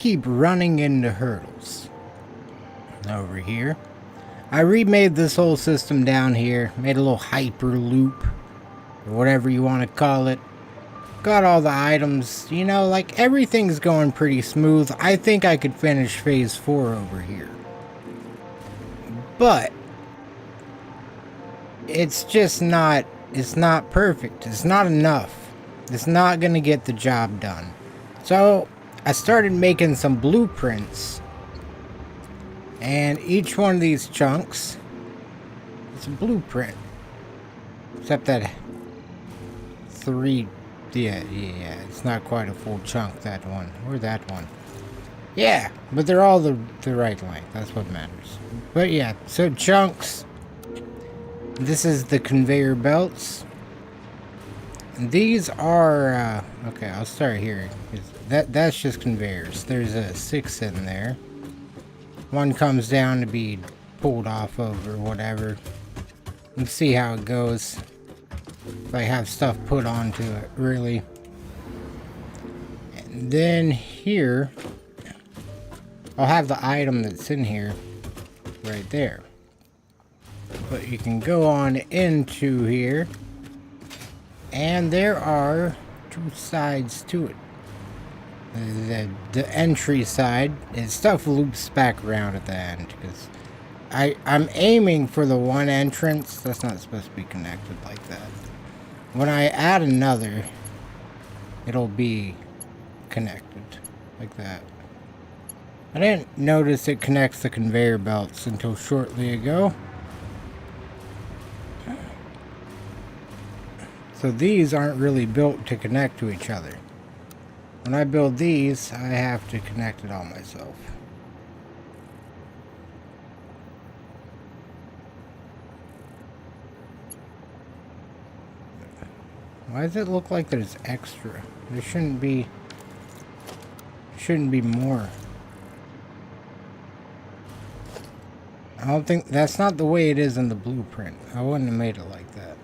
keep running into hurdles. Over here. I remade this whole system down here. Made a little hyper loop. Or whatever you want to call it. Got all the items. You know, like everything's going pretty smooth. I think I could finish phase 4 over here. But it's just not, it's not perfect. It's not enough. It's not going to get the job done. So I started making some blueprints. And each one of these chunks is a blueprint. Except that yeah, it's not quite a full chunk, that one. Or that one. Yeah, but they're all the right length. That's what matters. But yeah, so chunks. This is the conveyor belts. And these are, okay, I'll start here. That's just conveyors. There's a 6 in there. One comes down to be pulled off of or whatever. Let's see how it goes. If I have stuff put onto it, really. And then here, I'll have the item that's in here right there. But you can go on into here, and there are 2 sides to it. The entry side, and stuff loops back around at the end, because I'm aiming for the one entrance. That's not supposed to be connected like that. When I add another, it'll be connected like that. I didn't notice it connects the conveyor belts until shortly ago. So these aren't really built to connect to each other. When I build these, I have to connect it all myself. Why does it look like there's extra? There shouldn't be more. I don't think that's not the way it is in the blueprint. I wouldn't have made it like that.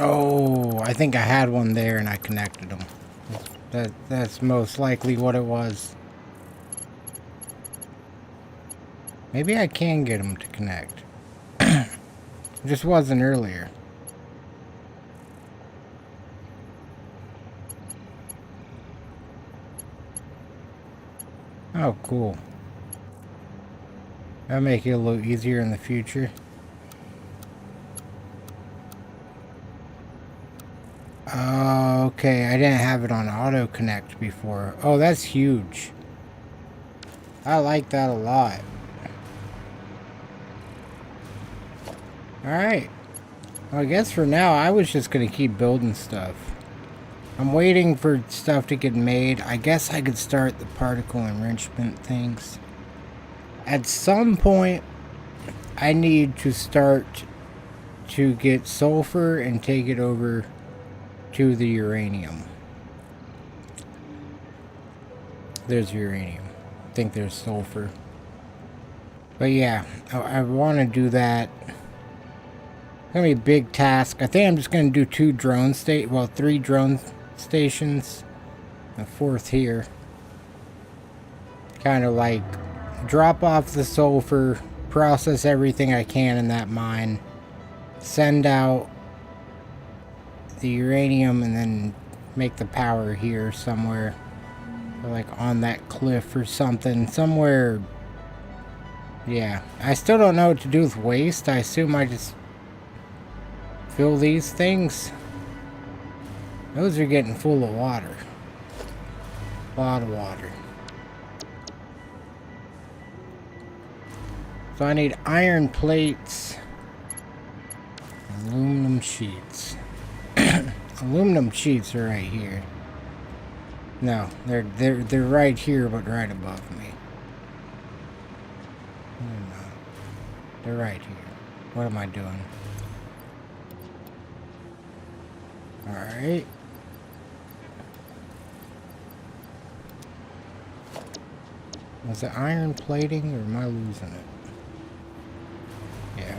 Oh, I think I had one there and I connected them. That's most likely what it was. Maybe I can get them to connect. It just wasn't earlier. Oh, cool. That'll make it a little easier in the future. Okay, I didn't have it on auto connect before. Oh, that's huge. I like that a lot. Alright. Well, I guess for now, I was just gonna keep building stuff. I'm waiting for stuff to get made. I guess I could start the particle enrichment things. At some point, I need to start to get sulfur and take it over to the uranium. There's uranium. I think there's sulfur. But yeah, I want to do that. It's gonna be a big task. I think I'm just gonna do 3 drone stations. A 4th here. Kind of like drop off the sulfur, process everything I can in that mine, send out the uranium, and then make the power here somewhere. Or like on that cliff or something. Somewhere. Yeah. I still don't know what to do with waste. I assume I just fill these things. Those are getting full of water. A lot of water. So I need iron plates. Aluminum sheets. Aluminum sheets are right here. No, they're right here, but right above me. No, they're right here. What am I doing? All right. Was it iron plating or am I losing it? Yeah.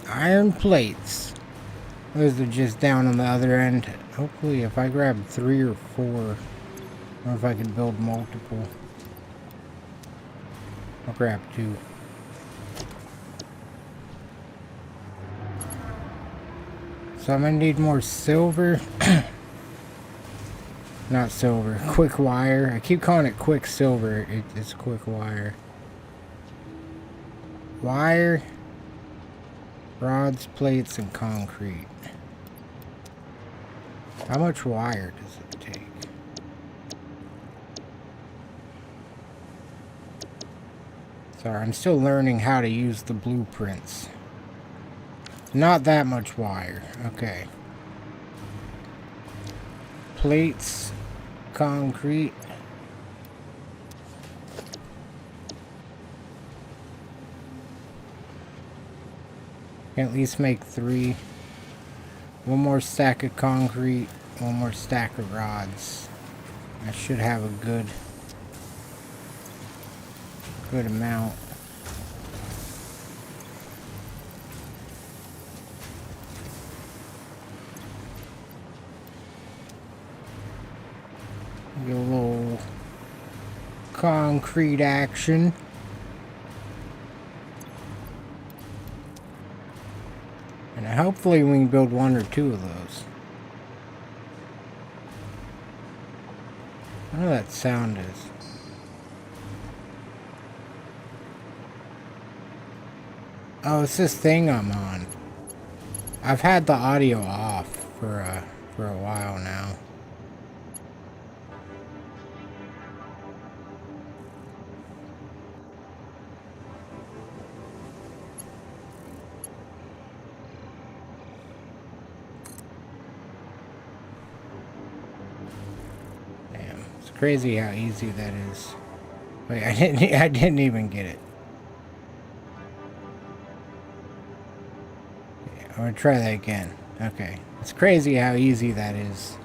Iron plates. Those are just down on the other end. Hopefully if I grab 3 or 4, or if I can build multiple. I'll grab 2. So I'm gonna need more silver. Not silver, quick wire. I keep calling it quicksilver. It's quick wire. Wire, rods, plates, and concrete. How much wire does it take? Sorry, I'm still learning how to use the blueprints. Not that much wire. Okay. Plates, concrete. Can at least make 3. 1 more stack of concrete, 1 more stack of rods. I should have a good amount. Get a little concrete action. And hopefully we can build 1 or 2 of those. I don't know what that sound is. Oh, it's this thing I'm on. I've had the audio off for a while now. Damn, it's crazy how easy that is. Wait, I didn't even get it. I'm gonna try that again. Okay. It's crazy how easy that is.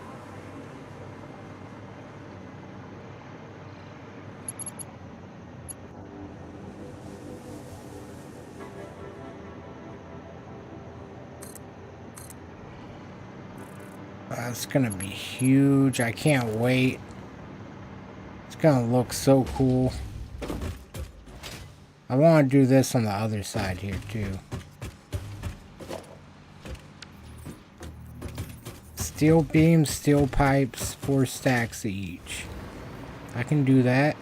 It's gonna be huge. I can't wait. It's gonna look so cool. I want to do this on the other side here too. Steel beams, steel pipes, 4 stacks each. I can do that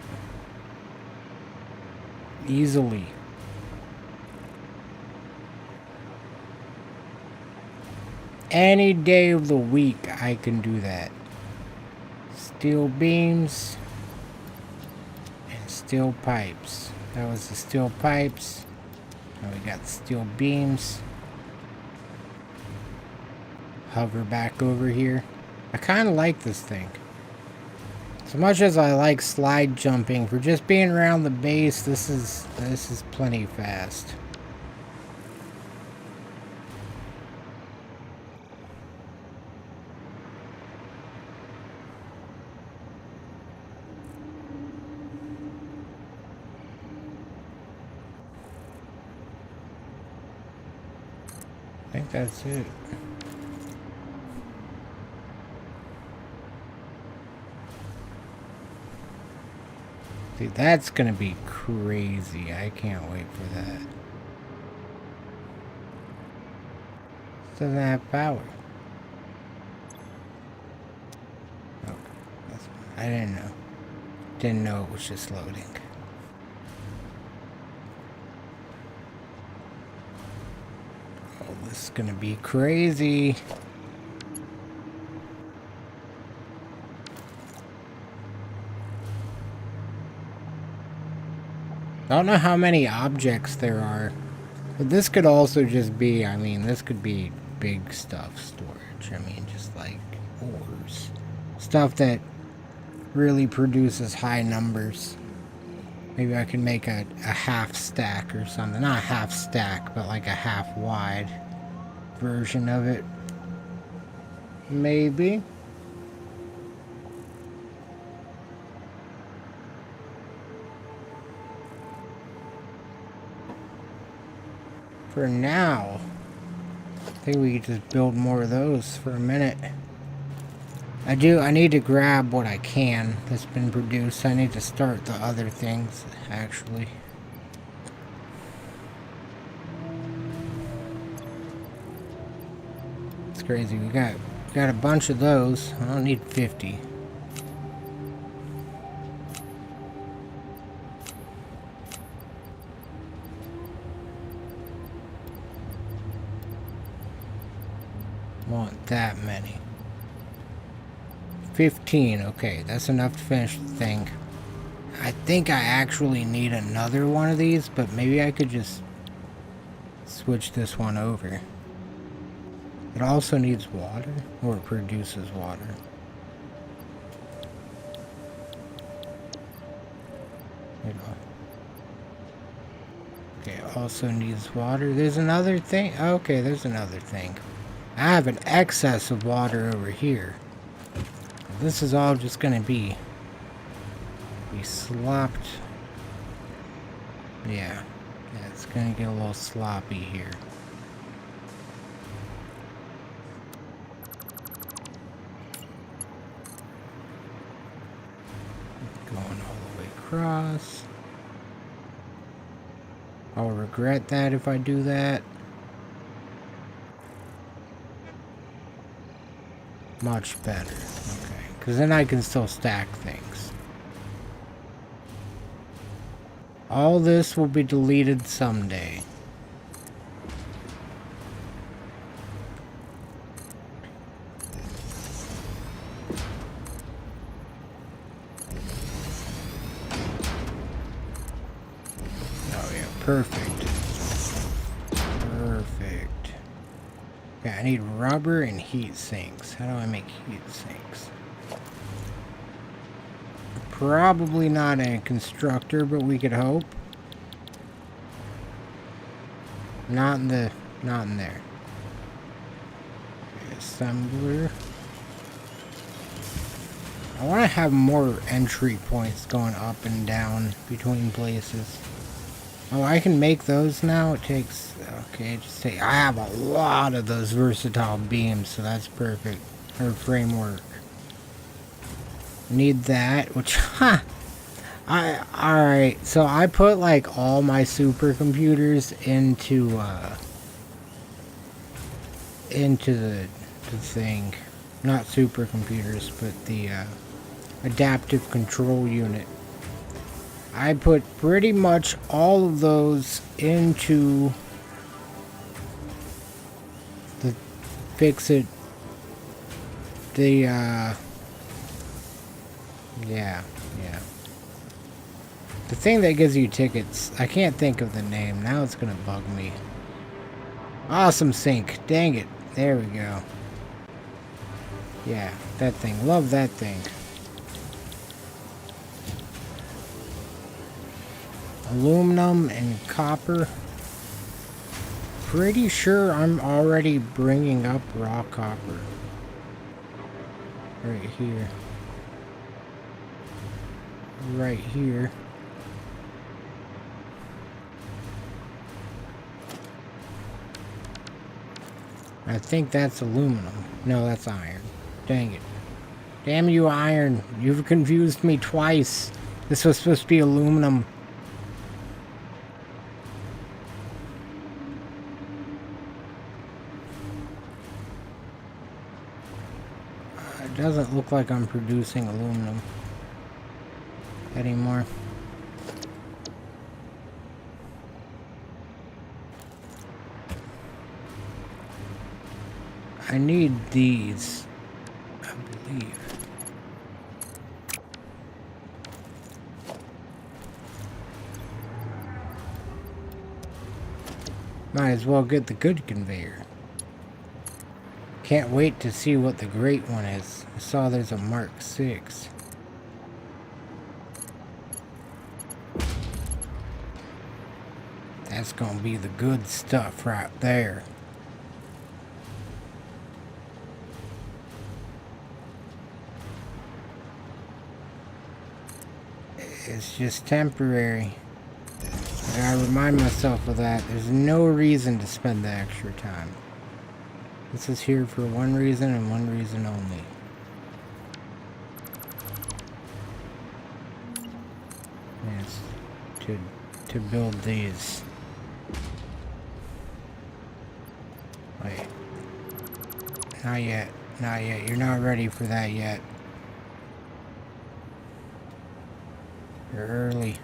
easily. Any day of the week I can do that. Steel beams and steel pipes. That was the steel pipes. Now we got steel beams. Hover back over here. I kind of like this thing. As much as I like slide jumping, for just being around the base, this is plenty fast. I think that's it. See, that's gonna be crazy. I can't wait for that. It doesn't have power. Okay. I didn't know. Didn't know it was just loading. Oh, this is gonna be crazy. I don't know how many objects there are, but this could also just be, I mean, this could be big stuff storage. I mean, just like ores. Stuff that really produces high numbers. Maybe I can make a half stack or something. Not a half stack, but like a half wide version of it. Maybe. for now, I think we could just build more of those for a minute. I need to grab what I can that's been produced. I need to start the other things, actually. It's crazy. We got a bunch of those. I don't need 50. Want that many. 15, okay, that's enough to finish the thing. I think I actually need another one of these, but maybe I could just switch this one over. It also needs water, or it produces water. You know. Okay, it also needs water. There's another thing. Okay, there's another thing. I have an excess of water over here. This is all just gonna be slopped. Yeah, it's gonna get a little sloppy here. Going all the way across. I'll regret that if I do that. Much better. Okay. Because then I can still stack things. All this will be deleted someday. Oh yeah, perfect. Perfect. Okay, I need rubber and heat sinks. How do I make heat sinks? Probably not a constructor, but we could hope. Not in there. Okay, assembler. I want to have more entry points going up and down between places. Oh, I can make those now. It takes, okay, just take, I have a lot of those versatile beams, so that's perfect. Or framework. Need that, which, alright, so I put like all my supercomputers into the thing. Not supercomputers, but the adaptive control unit. I put pretty much all of those into the Fixit, yeah. The thing that gives you tickets, I can't think of the name. Now it's gonna bug me. Awesome Sync. Dang it. There we go. Yeah, that thing. Love that thing. Aluminum and copper. Pretty sure I'm already bringing up raw copper. Right here. Right here. I think that's aluminum. No, that's iron. Dang it. Damn you, iron. You've confused me twice. This was supposed to be aluminum. It doesn't look like I'm producing aluminum anymore. I need these, I believe. Might as well get the good conveyor. Can't wait to see what the great one is. I saw there's a Mark 6. That's gonna be the good stuff right there. It's just temporary. I gotta remind myself of that. There's no reason to spend the extra time. This is here for one reason and one reason only. Yes, to build these. Wait. Not yet. Not yet. You're not ready for that yet. You're early.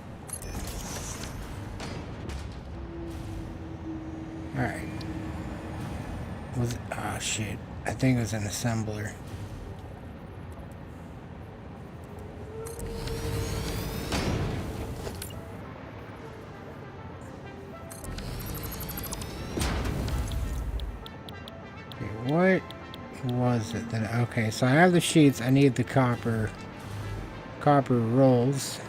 Alright. Was it? Oh shit. I think it was an assembler. Okay, what was it that... Okay, so I have the sheets. I need the copper rolls.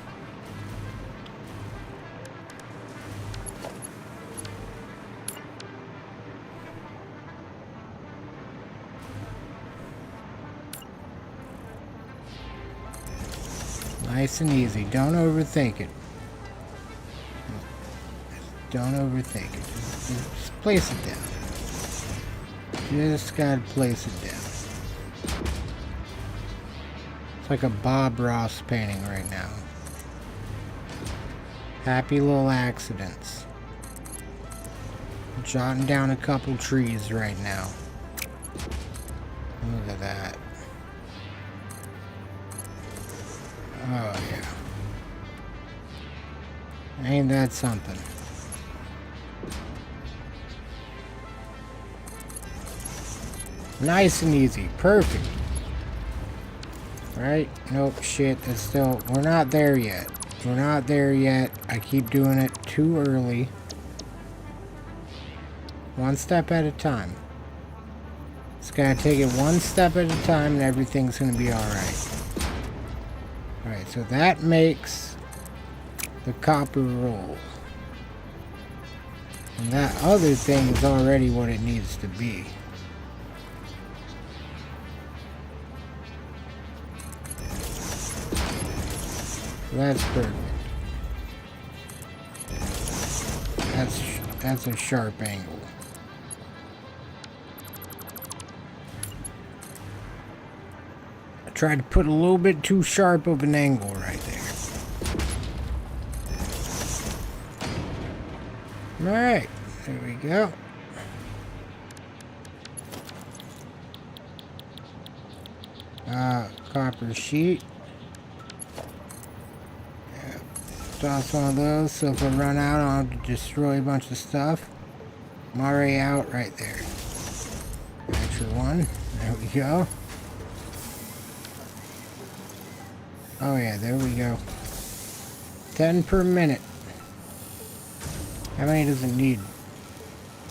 Nice and easy. Don't overthink it. Don't overthink it. Just place it down. Just gotta place it down. It's like a Bob Ross painting right now. Happy little accidents. Jotting down a couple trees right now. Look at that. Oh yeah. Ain't that something? Nice and easy. Perfect. Right? Nope, shit. It's still... We're not there yet. We're not there yet. I keep doing it too early. One step at a time. Just gotta take it one step at a time and everything's gonna be alright. Alright, so that makes the copper roll. And that other thing is already what it needs to be. That's perfect. That's a sharp angle. I tried to put a little bit too sharp of an angle right there. Alright, there we go. Copper sheet. Toss one of those, so if I run out, I'll have to destroy a bunch of stuff. I'm already out right there. Extra one. There we go. Oh yeah, there we go. 10 per minute. How many does it need?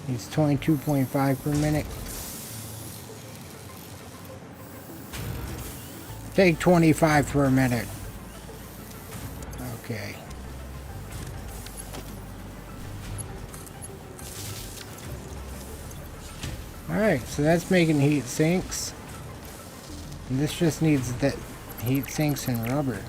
It's 22.5 per minute. Take 25 per minute. Okay. Alright, so that's making heat sinks. And this just needs that heat sinks and rubber.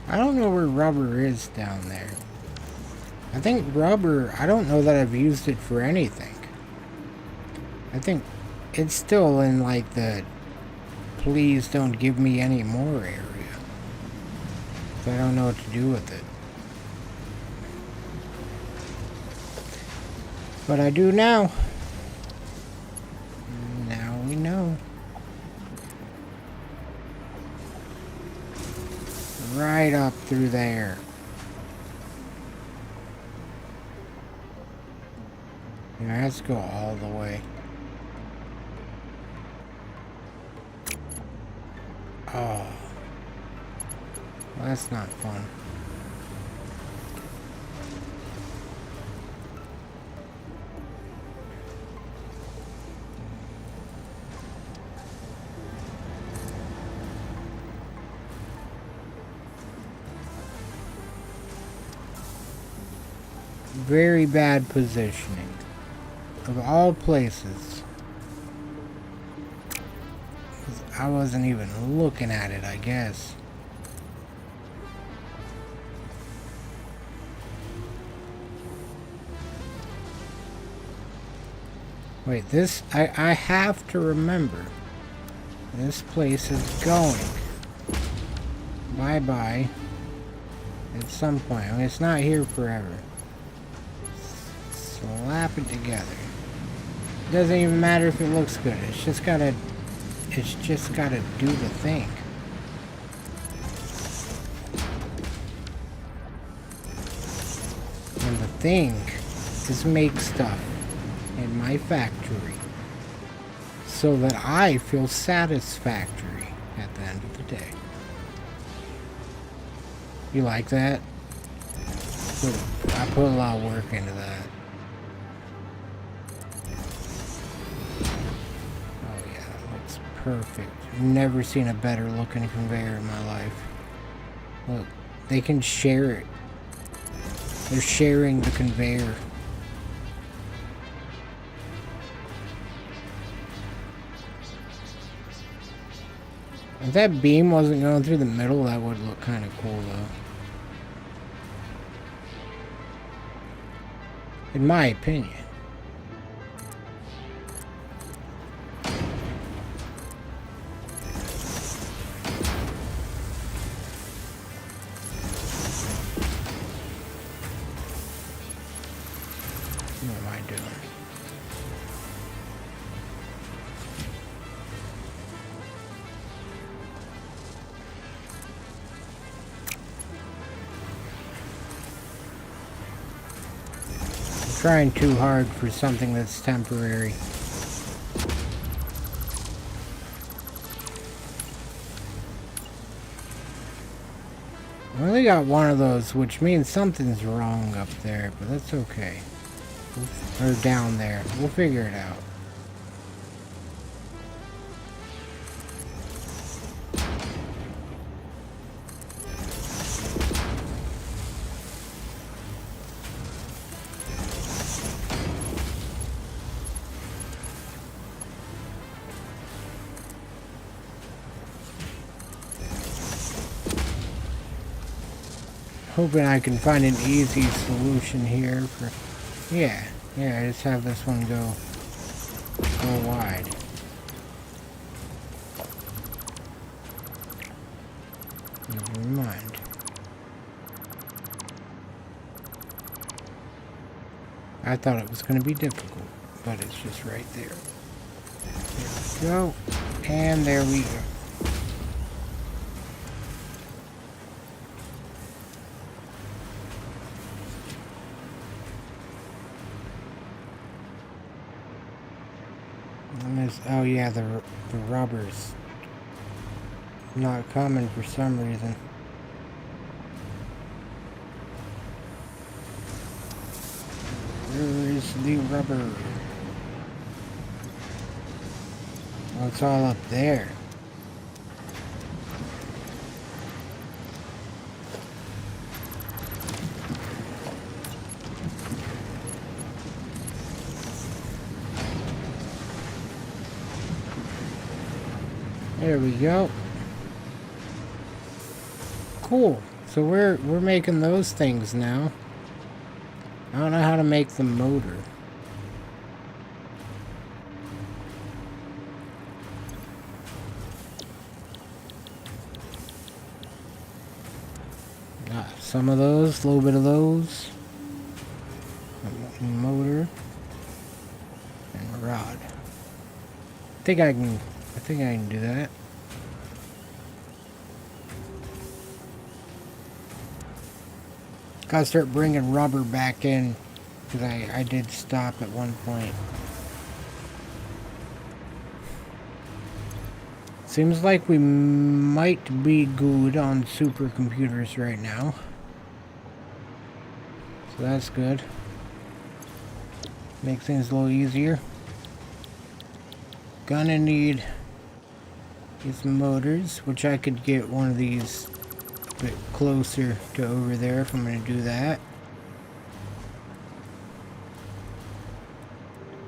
I don't know where rubber is down there. I think rubber, I don't know that I've used it for anything. I think it's still in like the please don't give me any more area. So I don't know what to do with it. But I do now. Now we know. Right up through there. Yeah, let's go all the way. Oh. Well, that's not fun. very bad positioning. Of all places. I wasn't even looking at it, I guess. Wait, this... I have to remember. This place is going. Bye-bye. At some point. I mean, it's not here forever. Slap it together. It doesn't even matter if it looks good. It's just gotta do the thing. And the thing is make stuff in my factory so that I feel satisfactory at the end of the day. You like that? I put a lot of work into that. Oh yeah, that looks perfect. Never seen a better looking conveyor in my life. Look, they can share it. They're sharing the conveyor. If that beam wasn't going through the middle, that would look kind of cool though. In my opinion. What am I doing? Trying too hard for something that's temporary. I only got one of those, which means something's wrong up there, but that's okay. Or down there. We'll figure it out. Hoping I can find an easy solution here for... Yeah, just have this one go wide. Never mind. I thought it was going to be difficult, but it's just right there. There we go. And there we go. Oh yeah, the rubber's not coming for some reason. Where is the rubber? Oh, it's all up there. There we go. Cool. So we're making those things now. I don't know how to make the motor. Some of those, a little bit of those. Motor and rod. I think I can do that. Gotta start bringing rubber back in, because I did stop at one point. Seems like we might be good on supercomputers right now. So that's good. Make things a little easier. Gonna need these motors, which I could get one of these a bit closer to over there if I'm gonna do that.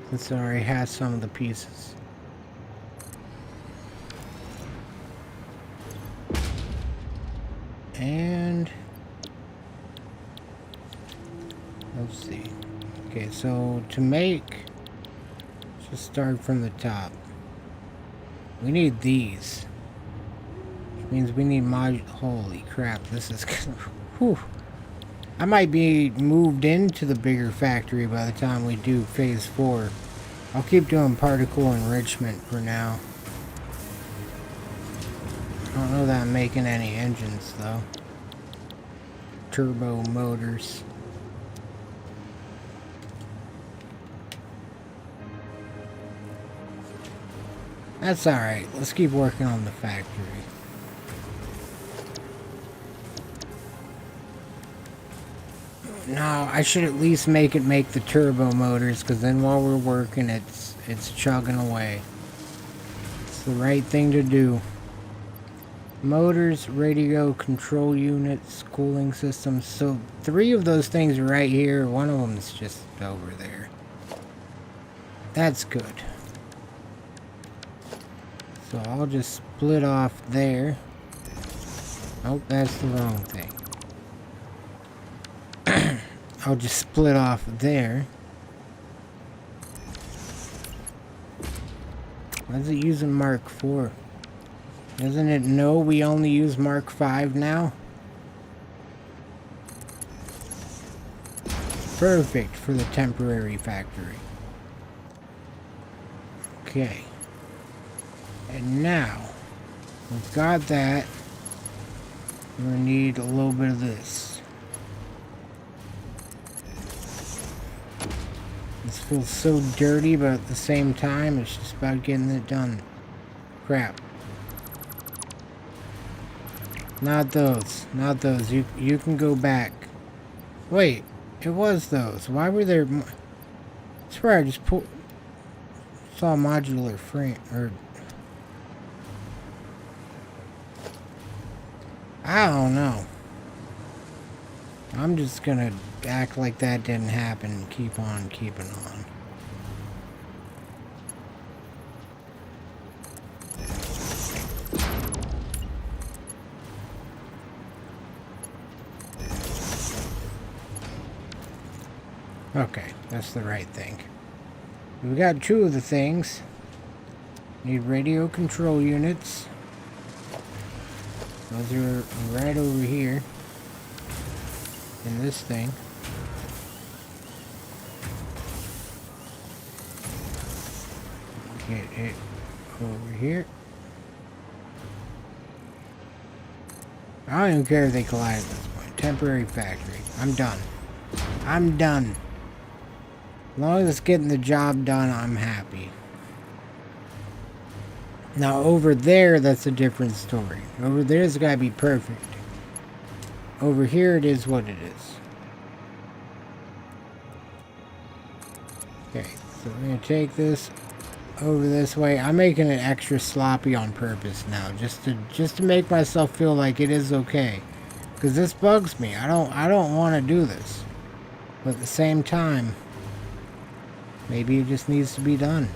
Since it already has some of the pieces. And let's see. Okay, so to make, let's just start from the top. We need these. Which means we need holy crap, this is whew. I might be moved into the bigger factory by the time we do phase 4. I'll keep doing particle enrichment for now. I don't know that I'm making any engines though. Turbo motors. That's alright. Let's keep working on the factory. No, I should at least make the turbo motors, because then while we're working, it's chugging away. It's the right thing to do. Motors, radio control units, cooling systems. So 3 of those things are right here. One of them is just over there. That's good. So I'll just split off there. Oh, that's the wrong thing. I'll just split off there. Why is it using Mark IV? Doesn't it know we only use Mark V now? Perfect for the temporary factory. Okay. And now, we've got that. We're gonna need a little bit of this. This feels so dirty, but at the same time, it's just about getting it done. Crap. Not those. Not those. You can go back. Wait, it was those. Why were there... I swear I just saw a modular frame, or... I don't know. I'm just gonna act like that didn't happen and keep on keeping on. Okay, that's the right thing. We got 2 of the things. Need radio control units. Those are right over here in this thing. Get it over here. I don't even care if they collide at this point. Temporary factory. I'm done. I'm done. As long as it's getting the job done, I'm happy. Now over there, that's a different story. Over there, it's gotta be perfect. Over here, it is what it is. Okay, so we're gonna take this over this way. I'm making it extra sloppy on purpose now, just to make myself feel like it is okay. Because this bugs me. I don't want to do this. But at the same time, maybe it just needs to be done.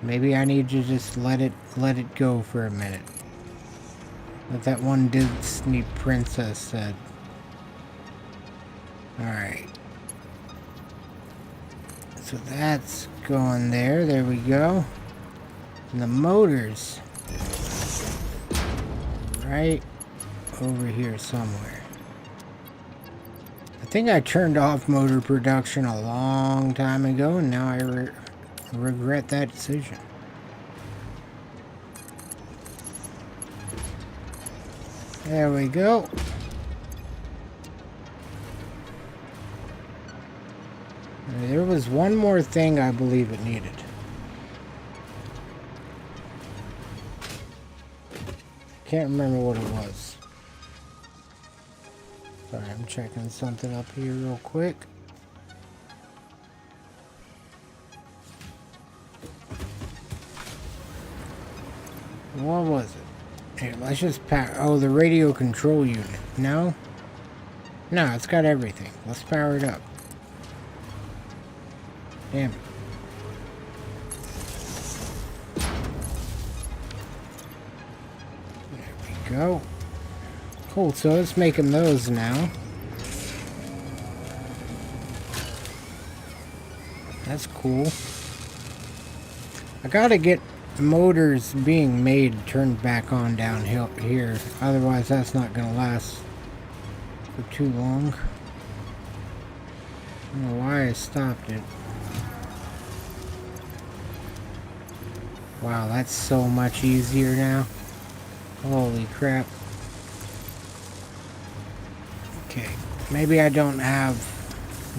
Maybe I need to just let it go for a minute. Like that one Disney princess said. Alright. So that's going there. There we go. And the motors. Right over here somewhere. I think I turned off motor production a long time ago, and now I regret that decision. There we go. There was one more thing I believe it needed. Can't remember what it was. Sorry, I'm checking something up here real quick. What was it? Here, let's just power. Oh, the radio control unit. No? No, it's got everything. Let's power it up. Damn. There we go. Cool, so it's making those now. That's cool. I gotta get motors being made turned back on down here. Otherwise, that's not gonna last for too long. I don't know why I stopped it. Wow, that's so much easier now. Holy crap. Okay, maybe I don't have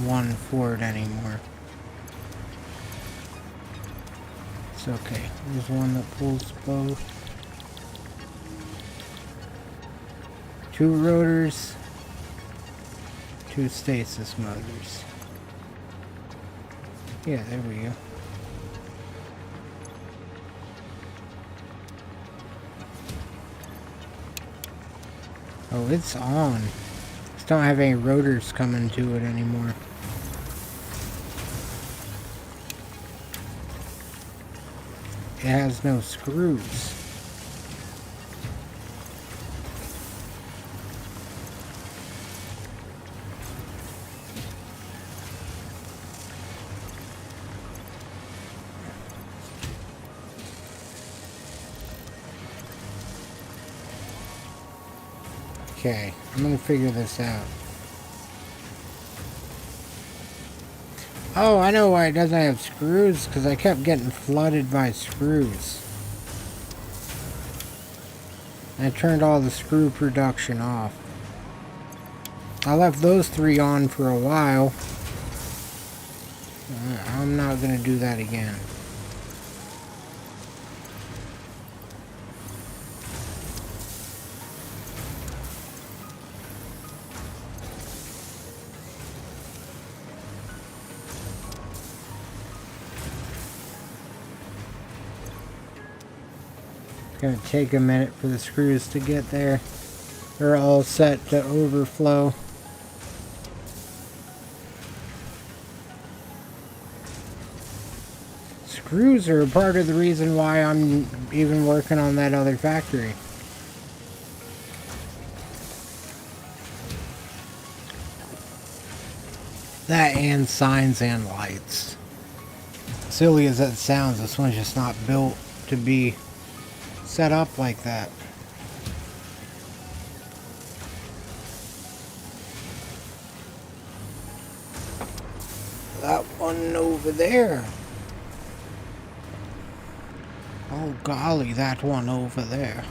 one for it anymore. It's okay. There's one that pulls both. 2 rotors, 2 stasis motors. Yeah, there we go. Oh, it's on. Just don't have any rotors coming to it anymore. It has no screws. Okay, I'm gonna figure this out. Oh, I know why it doesn't have screws, because I kept getting flooded by screws. I turned all the screw production off. I left those 3 on for a while. I'm not gonna do that again. It's gonna take a minute for the screws to get there. They're all set to overflow. Screws are a part of the reason why I'm even working on that other factory. That and signs and lights. Silly as that sounds, this one's just not built to be set up like that. That one over there. Oh golly, that one over there.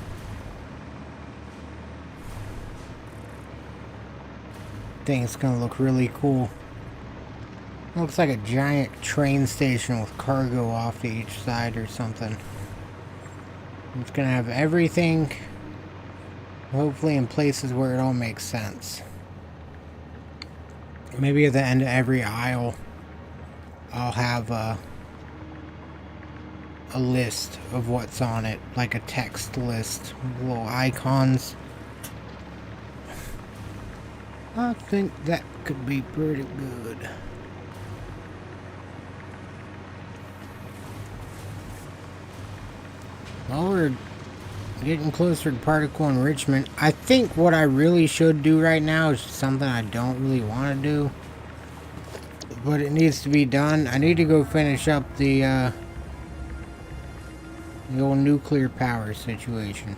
I think it's gonna look really cool. Looks like a giant train station with cargo off to each side or something. It's gonna have everything, hopefully in places where it all makes sense. Maybe at the end of every aisle, I'll have a list of what's on it, like a text list, little icons. I think that could be pretty good. Well, we're getting closer to particle enrichment. I think what I really should do right now is something I don't really want to do, but it needs to be done. I need to go finish up the old nuclear power situation.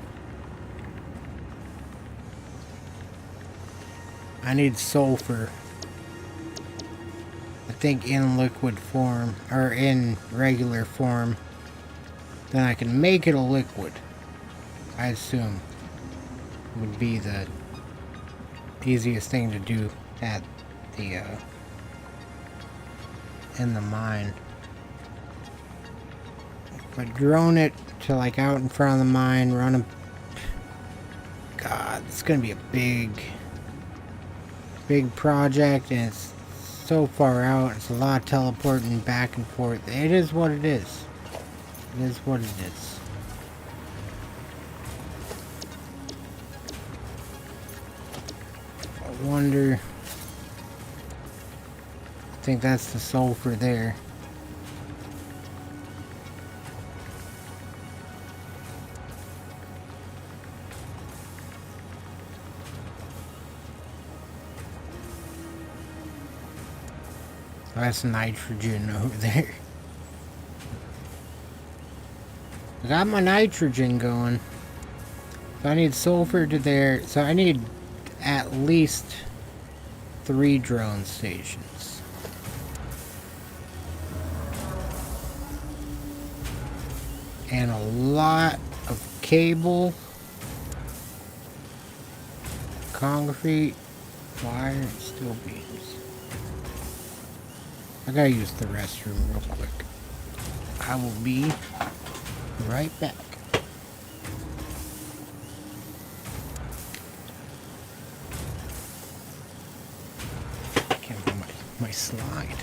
I need sulfur. I think in liquid form, or in regular form. Then I can make it a liquid. I assume would be the easiest thing to do at the in the mine. If I drone it to like out in front of the mine, run a... God, it's gonna be a big project, and it's so far out. It's a lot of teleporting back and forth. It is what it is. It is what it is. I wonder... I think that's the sulfur there. That's nitrogen over there. I got my nitrogen going. So I need sulfur to there. So I need at least 3 drone stations. And a lot of cable, concrete, wire, and steel beams. I gotta use the restroom real quick. I will be right back. Can't find my slide.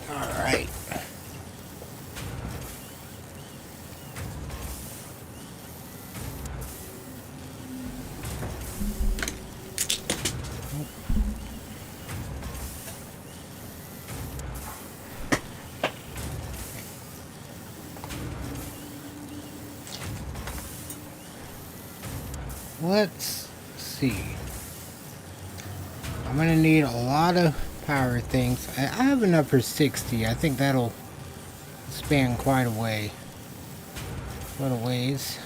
Alright. Let's see. I'm gonna need a lot of power things. I have enough for 60. I think that'll span quite a way. Quite a ways.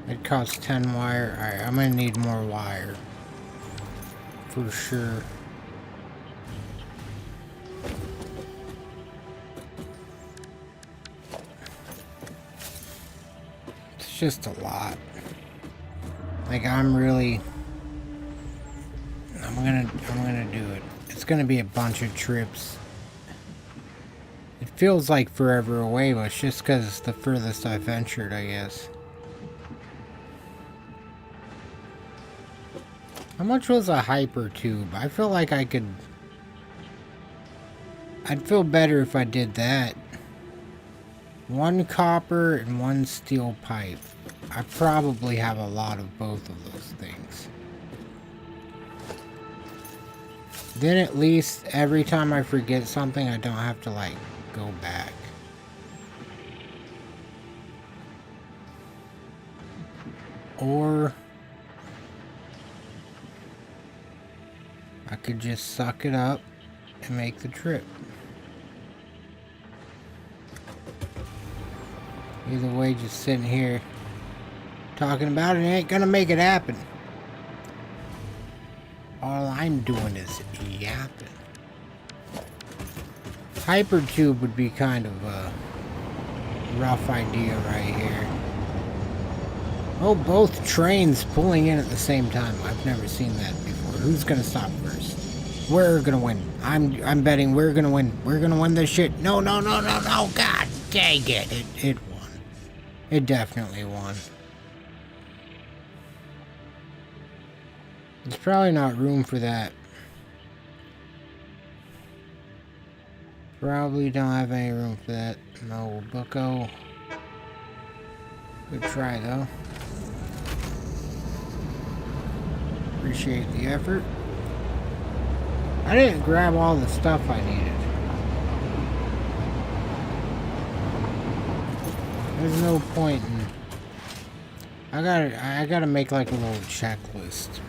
It costs 10 wire. Alright, I'm gonna need more wire. For sure. It's just a lot. Like I'm I'm gonna do it. It's gonna be a bunch of trips. It feels like forever away, but it's just because it's the furthest I've ventured, I guess. How much was a hyper tube? I feel like I could... I'd feel better if I did that. 1 copper and 1 steel pipe. I probably have a lot of both of those things. Then at least every time I forget something, I don't have to like go back. Or I could just suck it up and make the trip. Either way, just sitting here talking about it ain't gonna make it happen. All I'm doing is yapping. Hypertube would be kind of a rough idea right here. Oh, both trains pulling in at the same time. I've never seen that before. Who's gonna stop first? We're gonna win. I'm betting we're gonna win. We're gonna win this shit. No, no, no, no, no. God dang it. It won. It definitely won. There's probably not room for that. Probably don't have any room for that. No, bucko. Good try, though. Appreciate the effort. I didn't grab all the stuff I needed. There's no point in... I gotta make like a little checklist.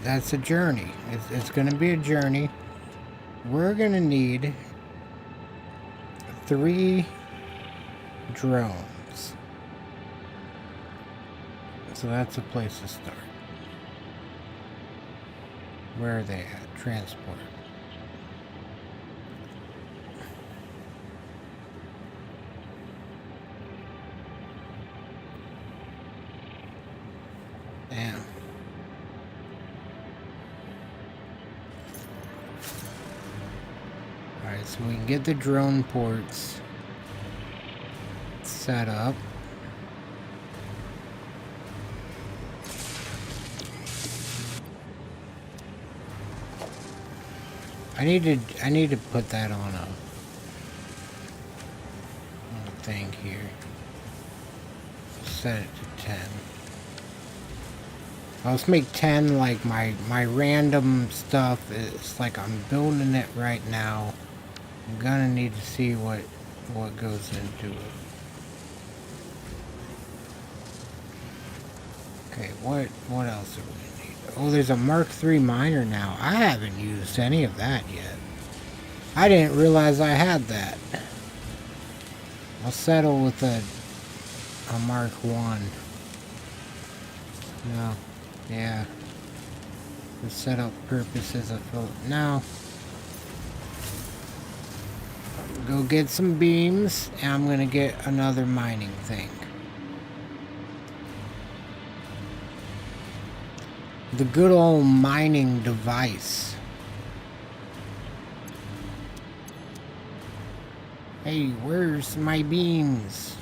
That's a journey. It's gonna be a journey. We're gonna need 3 drones. So that's a place to start. Where are they at? Transport. Damn. Alright, so we can get the drone ports set up. I need to put that on a thing here. Set it to 10. Let's make 10 like my random stuff. It's like I'm building it right now. I'm gonna need to see what goes into it. Okay, what else do we need? Oh, there's a Mark III miner now. I haven't used any of that yet. I didn't realize I had that. I'll settle with a Mark I. No. Yeah. For setup purposes, I feel... No. Go get some beams, and I'm gonna get another mining thing. The good old mining device. Hey, where's my beams?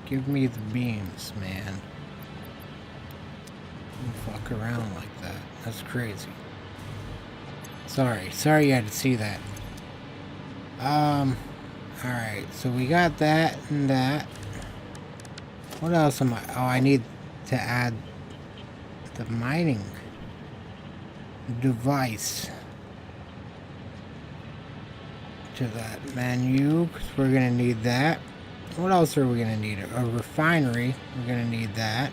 Give me the beams, man. Don't fuck around like that. That's crazy. Sorry you had to see that. Alright, so we got that and that. What else am I... Oh, I need to add the mining device to that menu, because we're gonna need that. What else are we gonna need? A refinery. We're gonna need that.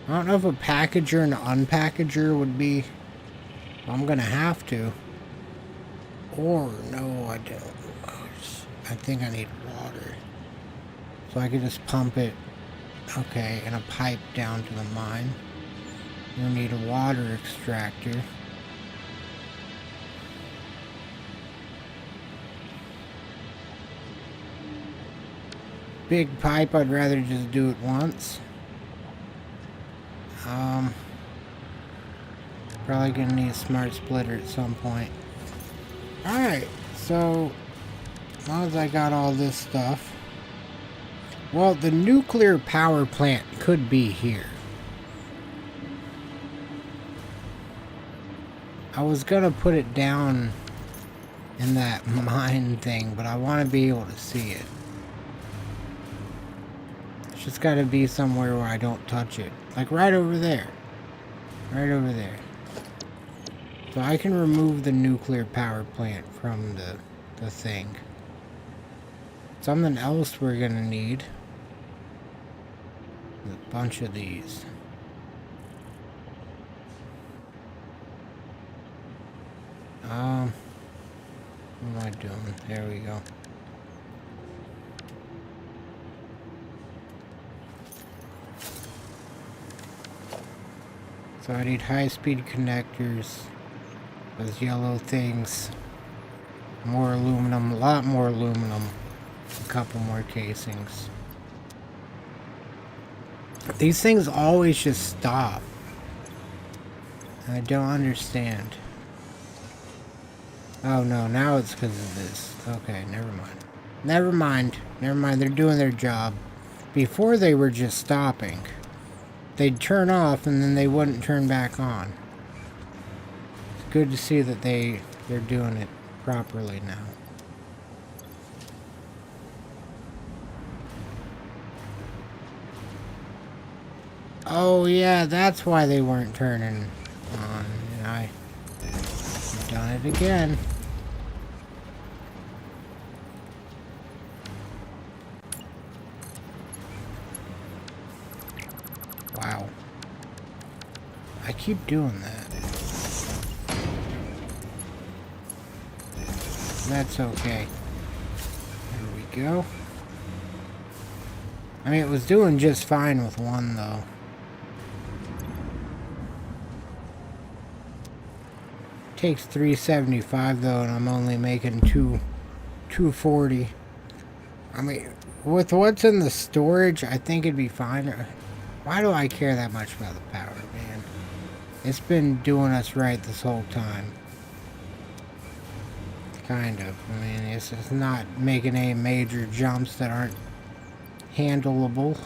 I don't know if a packager and an unpackager would be... I'm gonna have to. Or, no, I don't. I think I need water. So I could just pump it, okay, in a pipe down to the mine. We'll need a water extractor. big pipe, I'd rather just do it once. Probably gonna need a smart splitter at some point. Alright, so as long as I got all this stuff. Well, the nuclear power plant could be here. I was gonna put it down in that mine thing, but I want to be able to see it. It's just gotta be somewhere where I don't touch it. Like right over there. Right over there. So I can remove the nuclear power plant from the thing. Something else we're gonna need. A bunch of these. What am I doing? There we go. So I need high-speed connectors. Those yellow things. More aluminum, a lot more aluminum. A couple more casings. These things always just stop. I don't understand. Oh no, now it's because of this. Okay, never mind. Never mind. Never mind, they're doing their job. Before they were just stopping. They'd turn off and then they wouldn't turn back on. It's good to see that they're doing it properly now. Oh yeah, that's why they weren't turning on. And I've done it again. Wow. I keep doing that. That's okay. There we go. I mean, it was doing just fine with one, though. Takes 375 though, and I'm only making 240. I mean, with what's in the storage, I think it'd be fine. Why do I care that much about the power, man? It's been doing us right this whole time. Kind of. I mean, it's not making any major jumps that aren't handleable.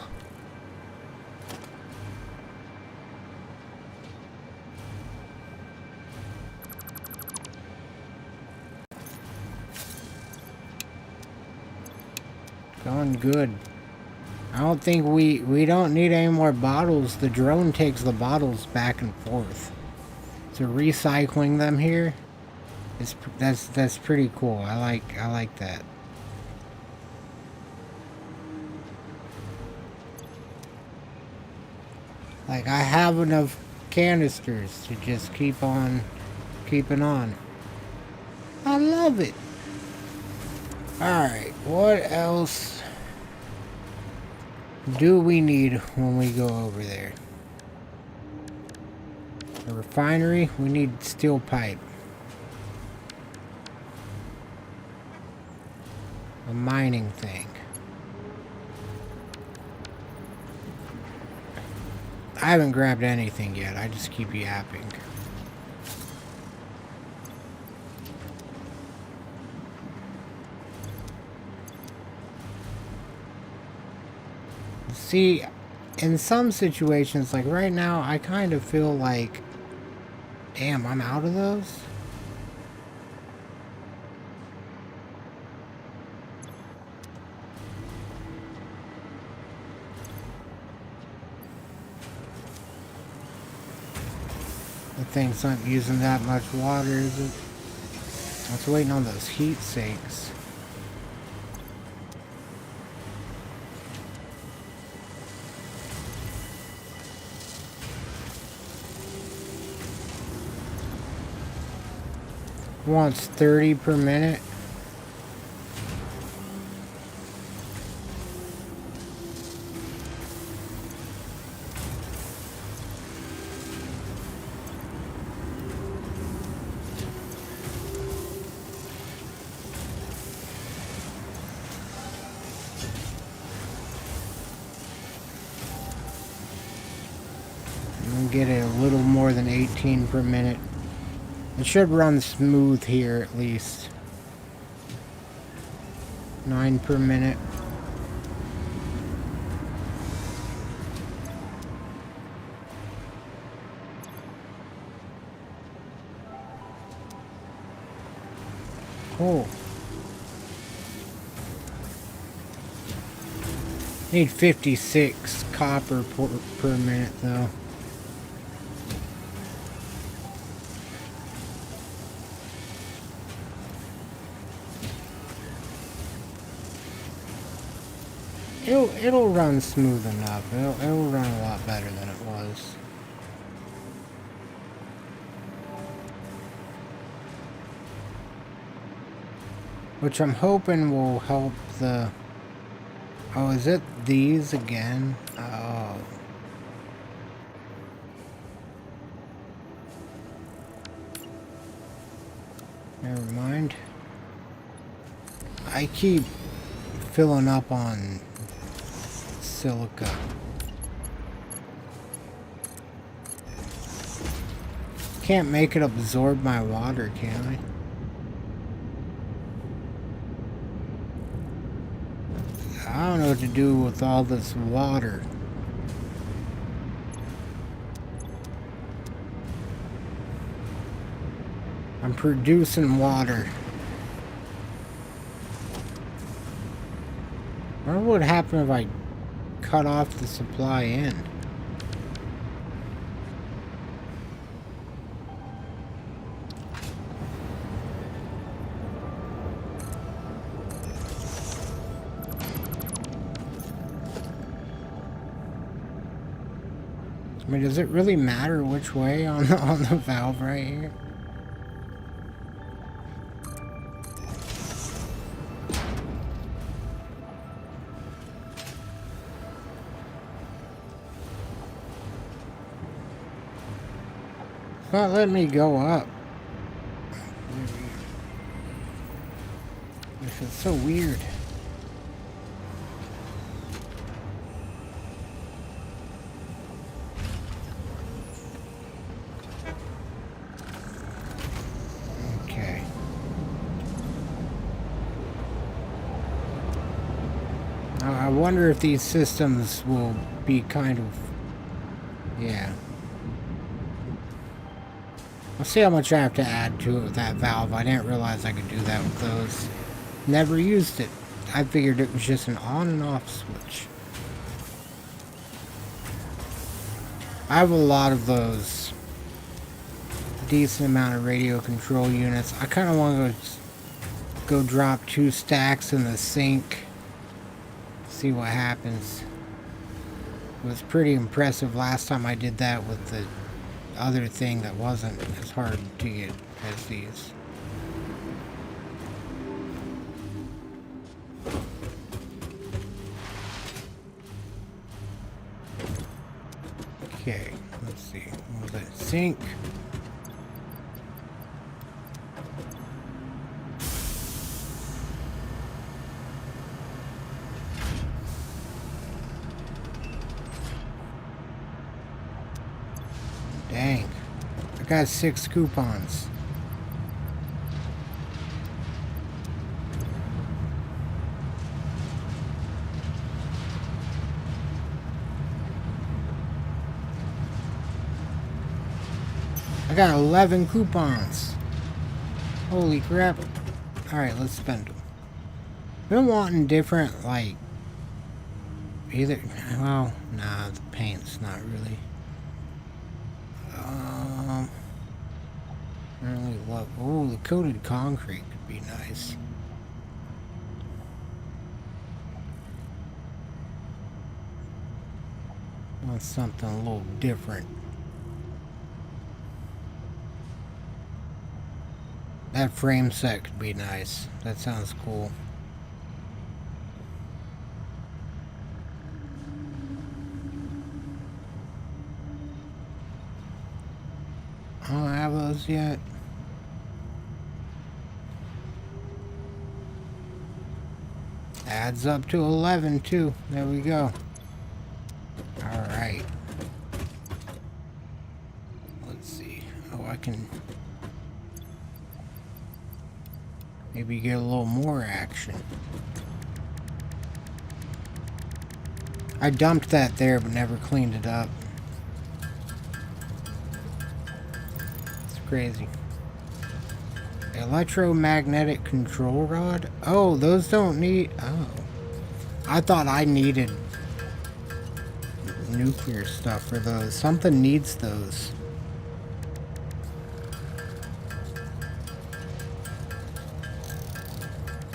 Going good. I don't think we don't need any more bottles. The drone takes the bottles back and forth. So recycling them here, that's pretty cool. I like that. Like I have enough canisters to just keep on keeping on. I love it. Alright, what else do we need when we go over there? A refinery, we need steel pipe. A mining thing. I haven't grabbed anything yet, I just keep yapping. See, in some situations, like right now, I kind of feel like, damn, I'm out of those. The thing's not using that much water, is it? I was waiting on those heat sinks. Wants 30 per minute. get it a little more than 18 per minute. It should run smooth here at least. 9 per minute. Oh. Need 56 copper per minute though. It'll run smooth enough. It'll run a lot better than it was. Which I'm hoping will help the... Oh, is it these again? Oh. Never mind. I keep filling up on silica. Can't make it absorb my water, can I? I don't know what to do with all this water. I'm producing water. I wonder what would happen if I cut off the supply in. I mean, does it really matter which way on the valve right here? It's not letting me go up. This is so weird. I wonder if these systems will be kind of... Yeah. I'll see how much I have to add to it with that valve. I didn't realize I could do that with those. Never used it. I figured it was just an on and off switch. I have a lot of those. A decent amount of radio control units. I kind of want to go drop 2 stacks in the sink. See what happens. It was pretty impressive last time I did that with the other thing that wasn't as hard to get as these. Okay, let's see. What was that? Sink. Dang. I got 6 coupons. I got 11 coupons. Holy crap. Alright, let's spend them. Been wanting different, like... Either... Well, nah, the paint's not really... I really love... Oh, the coated concrete could be nice. Want something a little different. That frame set could be nice. That sounds cool. I don't have those yet. Adds up to 11 too. There we go. Alright. can maybe get a little more action. I dumped that there but never cleaned it up. It's crazy. Electromagnetic control rod? Oh, those don't need... Oh. I thought I needed nuclear stuff for those. Something needs those.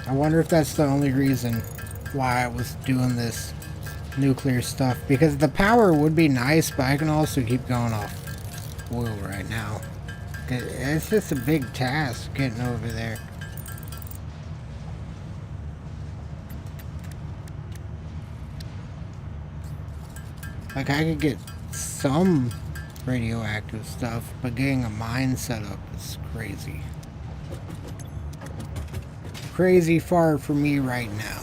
I wonder if that's the only reason why I was doing this nuclear stuff. Because the power would be nice, but I can also keep going off oil right now. It's just a big task getting over there. Like, I could get some radioactive stuff, but getting a mine set up is crazy. Crazy far for me right now.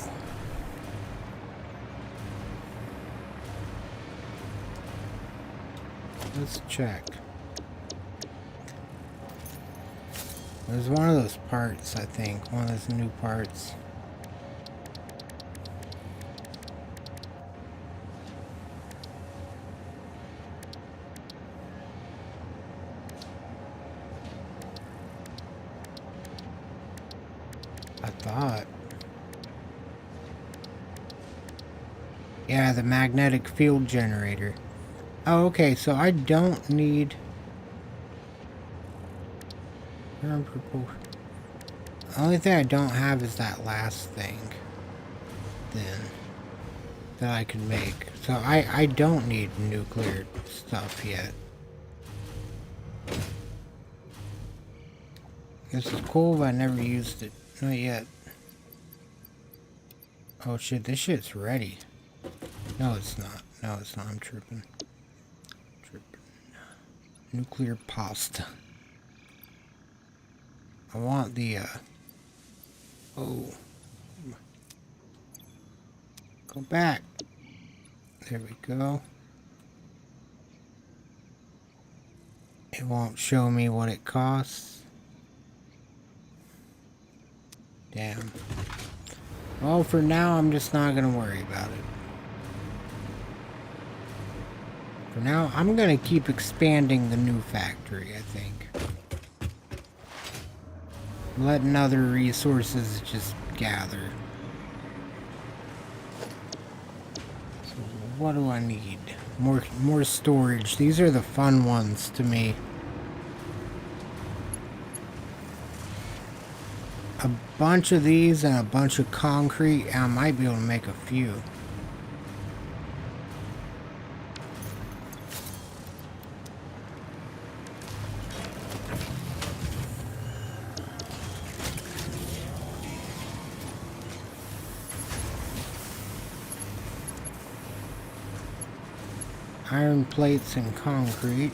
Let's check. There's one of those parts, I think. One of those new parts. I thought. Yeah, the magnetic field generator. Oh, okay, so I don't need... The only thing I don't have is that last thing. Then. That I can make. So I don't need nuclear stuff yet. This is cool, but I never used it. Not yet. Oh shit, this shit's ready. No, it's not. No, it's not. I'm tripping. Nuclear pasta. I want the, oh. Go back. There we go. It won't show me what it costs. Damn. Well, for now, I'm just not gonna worry about it. For now, I'm gonna keep expanding the new factory, I think. Letting other resources just gather. So what do I need? More storage. These are the fun ones to me. A bunch of these and a bunch of concrete. I might be able to make a few. Iron plates and concrete.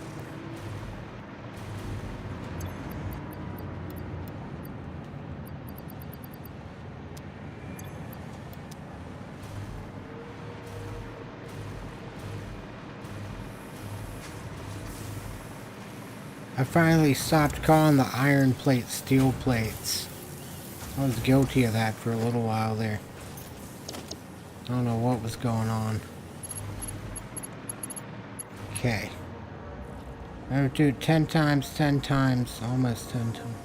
I finally stopped calling the iron plates steel plates. I was guilty of that for a little while there. I don't know what was going on. Okay. I'm gonna do it 10 times, 10 times, almost 10 times.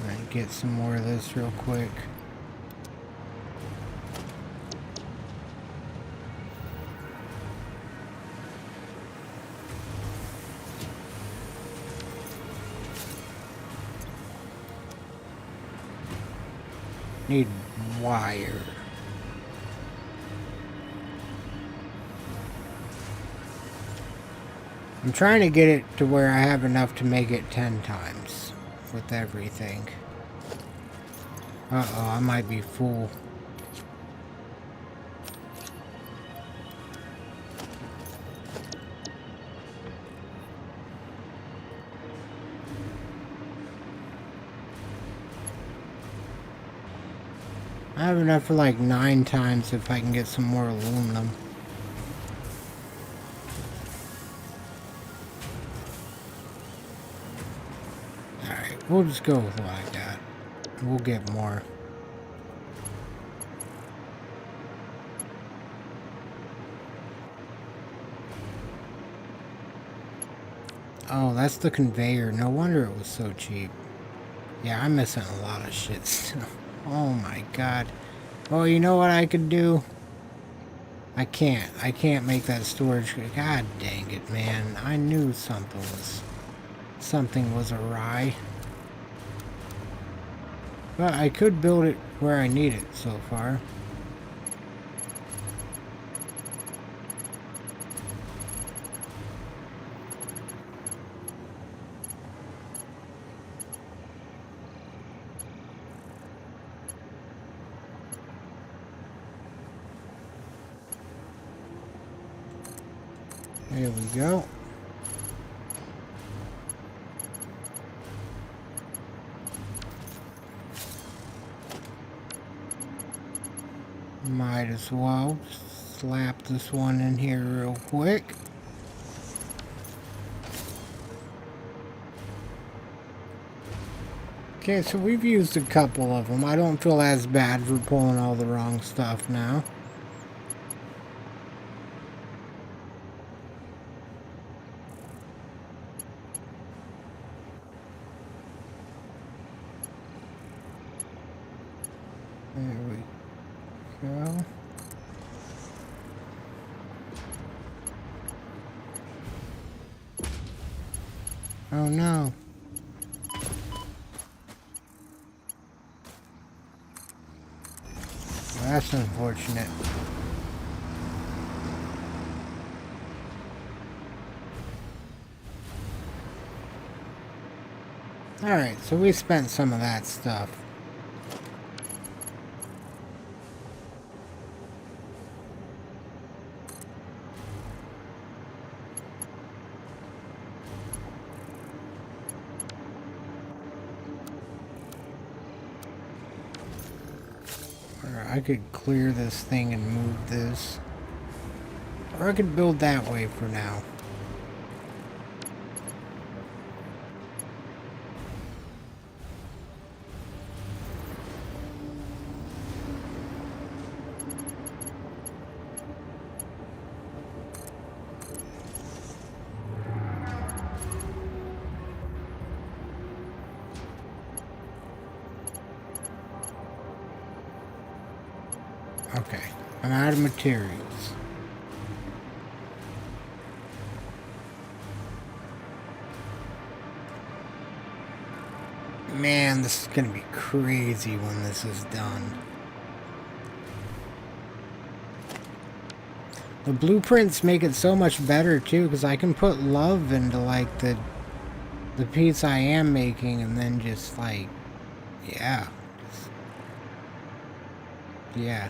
Alright, get some more of this real quick. Need wire. I'm trying to get it to where I have enough to make it 10 times with everything. Uh-oh, I might be full. I have enough for like 9 times if I can get some more aluminum. Alright, we'll just go with what I got. We'll get more. Oh, that's the conveyor. No wonder it was so cheap. Yeah, I'm missing a lot of shit still. Oh my god. Oh, you know what I could do? I can't make that storage. God dang it, man. I knew something was awry. But I could build it where I need it so far. There we go. Might as well slap this one in here real quick. Okay, so we've used a couple of them. I don't feel as bad for pulling all the wrong stuff now. There we go. Oh no. Well, that's unfortunate. Alright, so we spent some of that stuff. I could clear this thing and move this. Or I could build that way for now. Okay, I'm out of materials. Man, this is gonna be crazy when this is done. The blueprints make it so much better too, because I can put love into like the piece I am making, and then just like, yeah, yeah.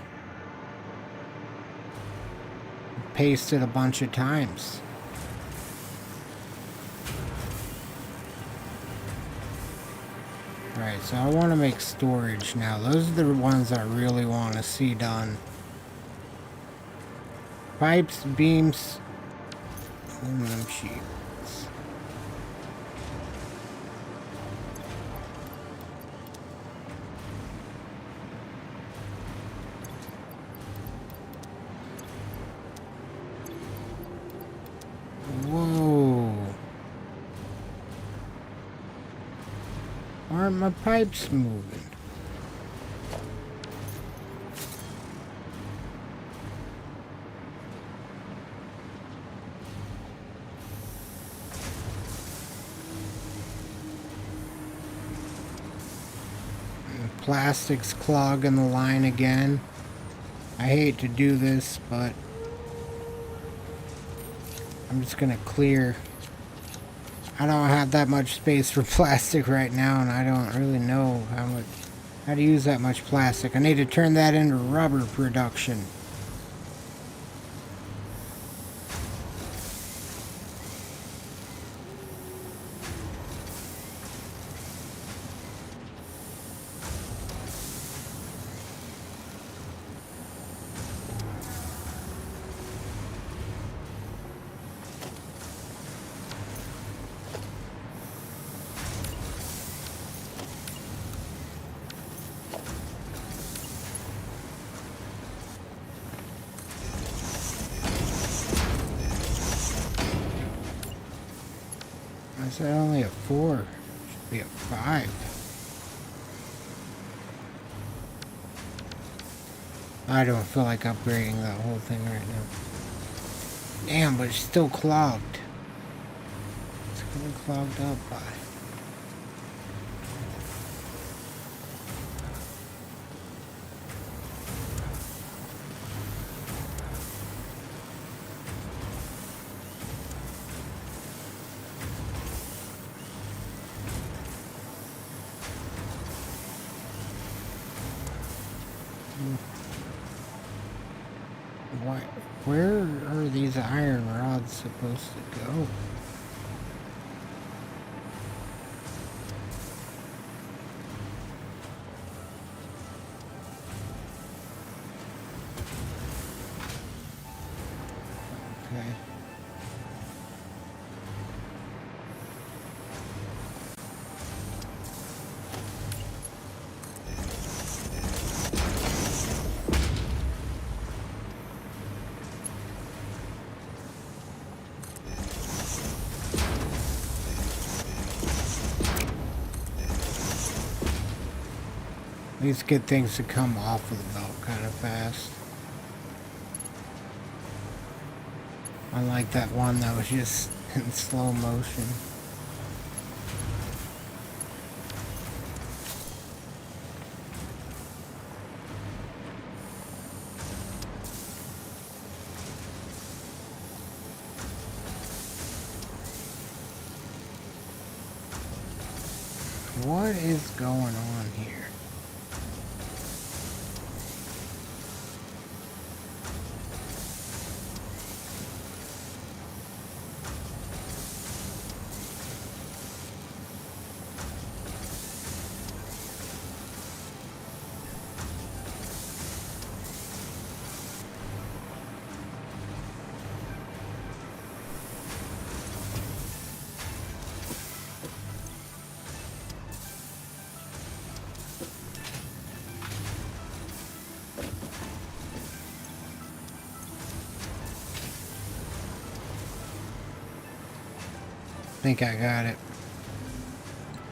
Paste it a bunch of times. Alright, so I want to make storage now. Those are the ones I really want to see done. Pipes, beams, aluminum sheets. Aren't my pipes moving? Plastic's clogging the line again. I hate to do this, but I'm just gonna clear. I don't have that much space for plastic right now, and I don't really know how to use that much plastic. I need to turn that into rubber production. Is that only a 4? Should be a 5. I don't feel like upgrading that whole thing right now. Damn, but it's still clogged. It's really clogged up by. Where are these iron rods supposed to go? Okay. These get things to come off of the belt kind of fast. Unlike that one that was just in slow motion. What is going on here? I think I got it.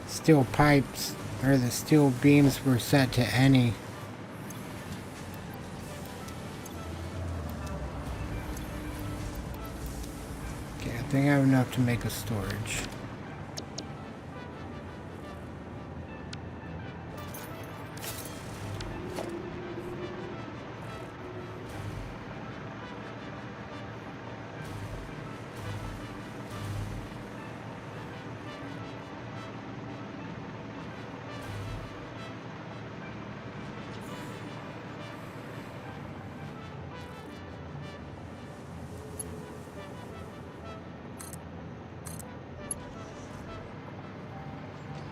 Steel pipes, or the steel beams were set to any. Okay, I think I have enough to make a storage.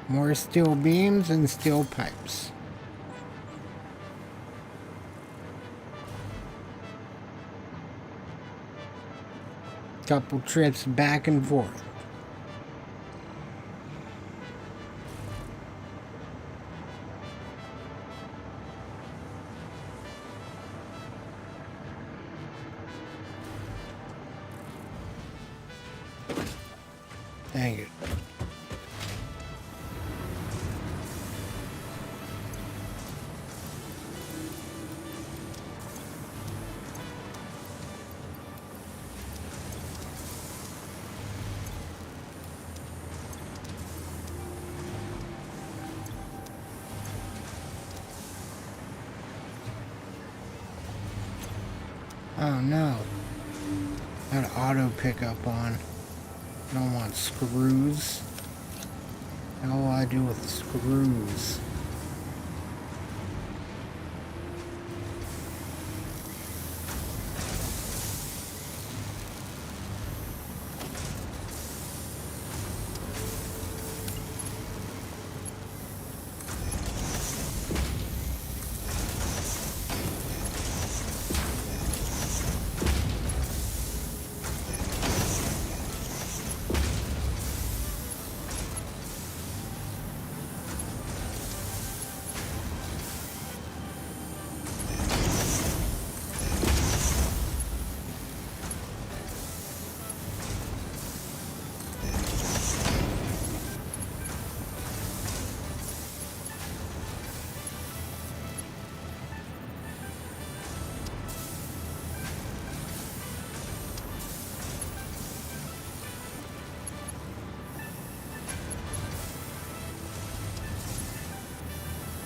More steel beams and steel pipes. Couple trips back and forth. Dang it. Oh no. That auto pickup on. I don't want screws. What will I do with screws?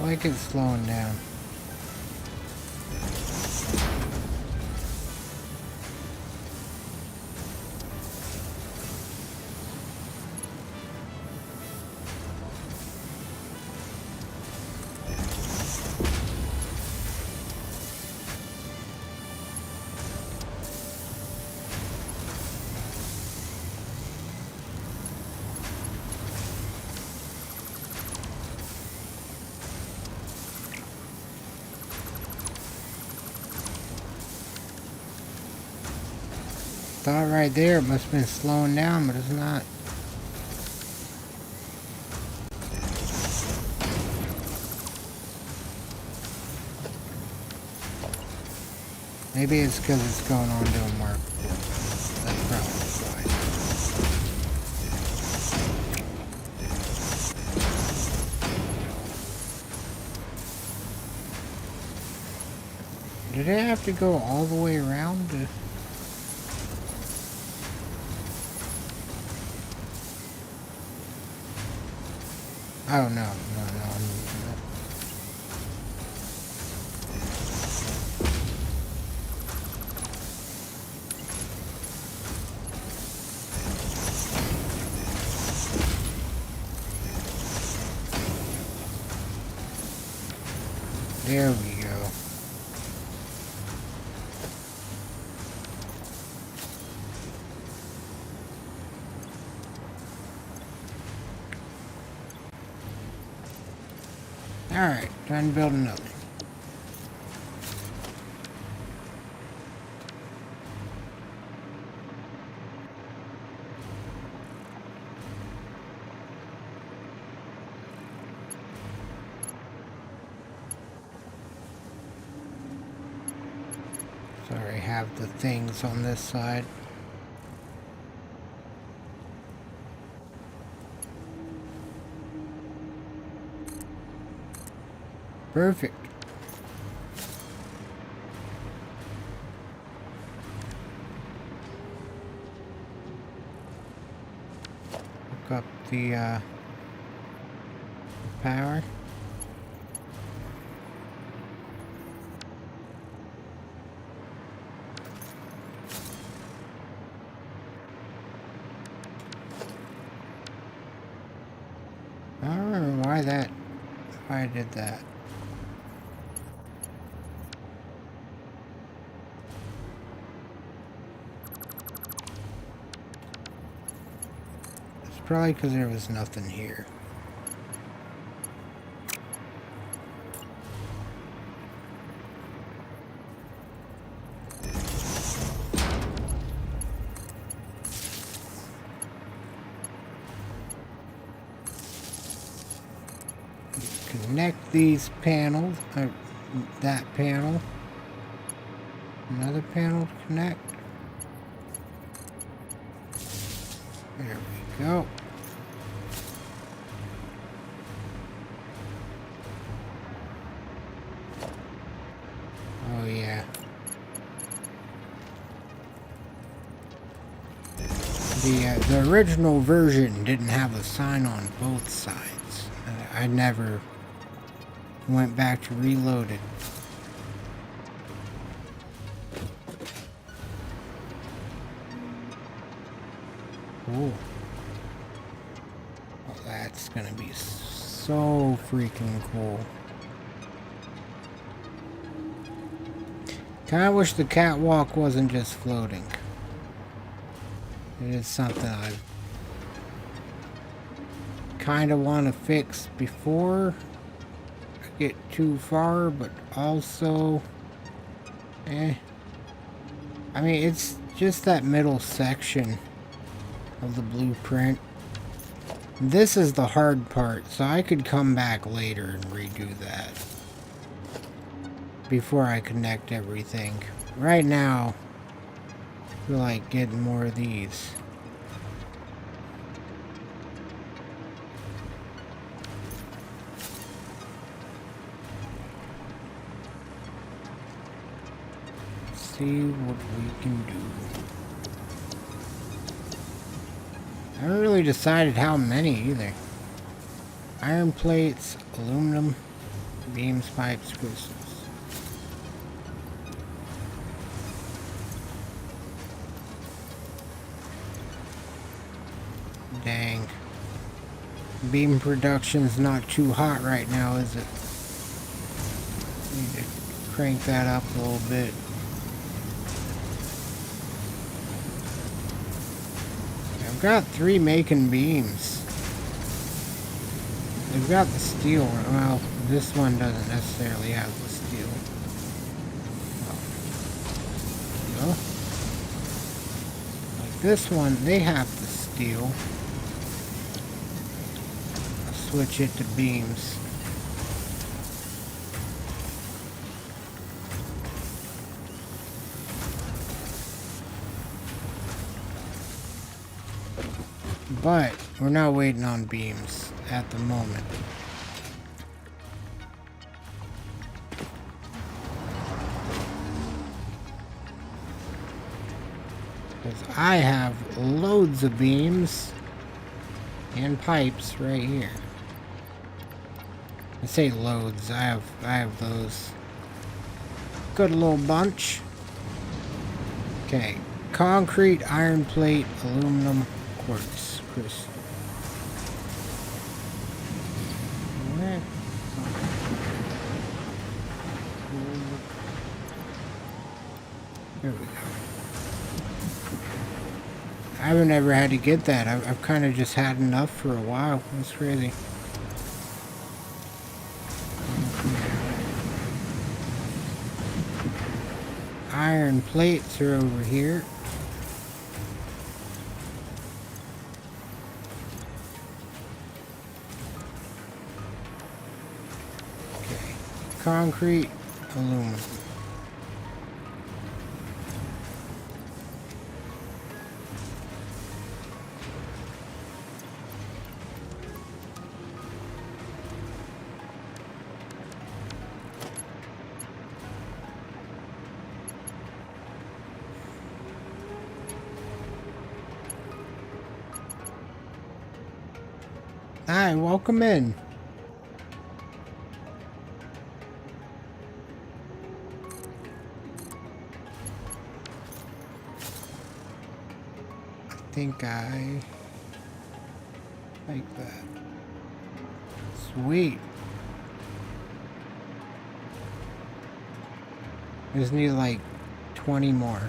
Like it's slowing down. Thought right there it must have been slowing down, but it's not. Maybe it's because it's going on doing work. That's probably why. Did it have to go all the way around to... Oh, no. There we go. Alright, time to build another. So I have the things on this side. Perfect. Hook up the power. I don't remember why I did that. Probably because there was nothing here. Connect these panels, that panel, another panel to connect. There we go. Oh yeah. The original version didn't have a sign on both sides. I never went back to reload it. Ooh. Well, that's gonna be so freaking cool. Kinda wish the catwalk wasn't just floating. It is something I kinda wanna fix before I get too far, but also I mean, it's just that middle section of the blueprint. This is the hard part, so I could come back later and redo that before I connect everything. Right now, I feel like getting more of these. Let's see what we can do. I haven't really decided how many either. Iron plates, aluminum. Beams, pipes, crystals. Dang. Beam production's not too hot right now, is it? Need to crank that up a little bit. I've got 3 making beams. They've got the steel. Well, this one doesn't necessarily have the steel. Oh. Like this one, they have the steel. I'll switch it to beams. But we're not waiting on beams at the moment. Because I have loads of beams and pipes right here. I say loads, I have those. Good little bunch. Okay. Concrete, iron plate, aluminum, quartz, crystal. There we go. I haven't ever had to get that. I've kind of just had enough for a while. That's crazy. Iron plates are over here. Okay. Concrete, aluminum. Hi, welcome in. I think I like that. Sweet. Just need like 20 more.